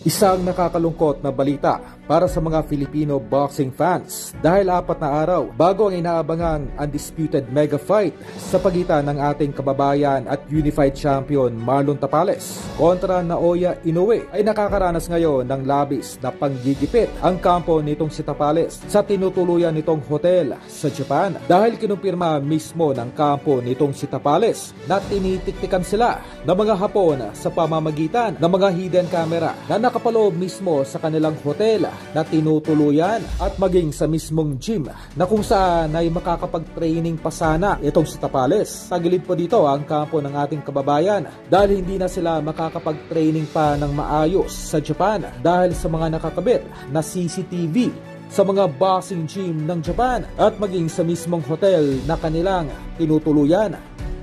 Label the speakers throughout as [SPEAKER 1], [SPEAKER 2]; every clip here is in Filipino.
[SPEAKER 1] Isang nakakalungkot na balita para sa mga Filipino boxing fans dahil 4 na araw bago ang inaabangang undisputed mega fight sa pagitan ng ating kababayan at unified champion Marlon Tapales kontra Naoya Inoue ay nakakaranas ngayon ng labis na panggigipit ang kampo nitong si Tapales sa tinutuluyan nitong hotel sa Japan dahil kinumpirma mismo ng kampo nitong si Tapales na tinitiktikan sila ng mga Hapon sa pamamagitan ng mga hidden camera na nakapaloob mismo sa kanilang hotel na tinutuluyan at maging sa mismong gym na kung saan ay makakapag-training pa sana itong si Tapales. Tagilid po dito ang kampo ng ating kababayan dahil hindi na sila makakapag-training pa ng maayos sa Japan dahil sa mga nakakabit na CCTV sa mga boxing gym ng Japan at maging sa mismong hotel na kanilang tinutuluyan.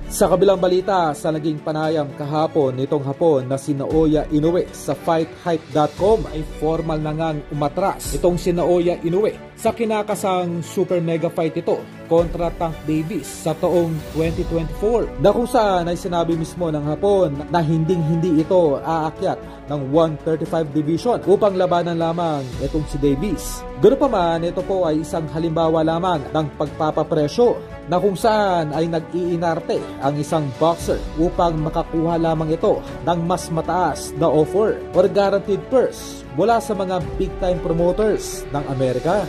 [SPEAKER 1] Sa kabilang balita, sa naging panayam kahapon nitong Hapon na si Naoya Inoue sa FightHype.com ay formal na ngang umatras itong si Naoya Inoue sa kinakasang super mega fight ito kontra Tank Davis sa taong 2024 na kung saan ay sinabi mismo ng Hapon na hindi ito aakyat ng 135 division upang labanan lamang itong si Davis. Ganoon pa man, ito po ay isang halimbawa lamang ng pagpapapresyo na kung saan ay nag-iinarte ang isang boxer upang makakuha lamang ito ng mas mataas na offer or guaranteed purse mula sa mga big time promoters ng Amerika.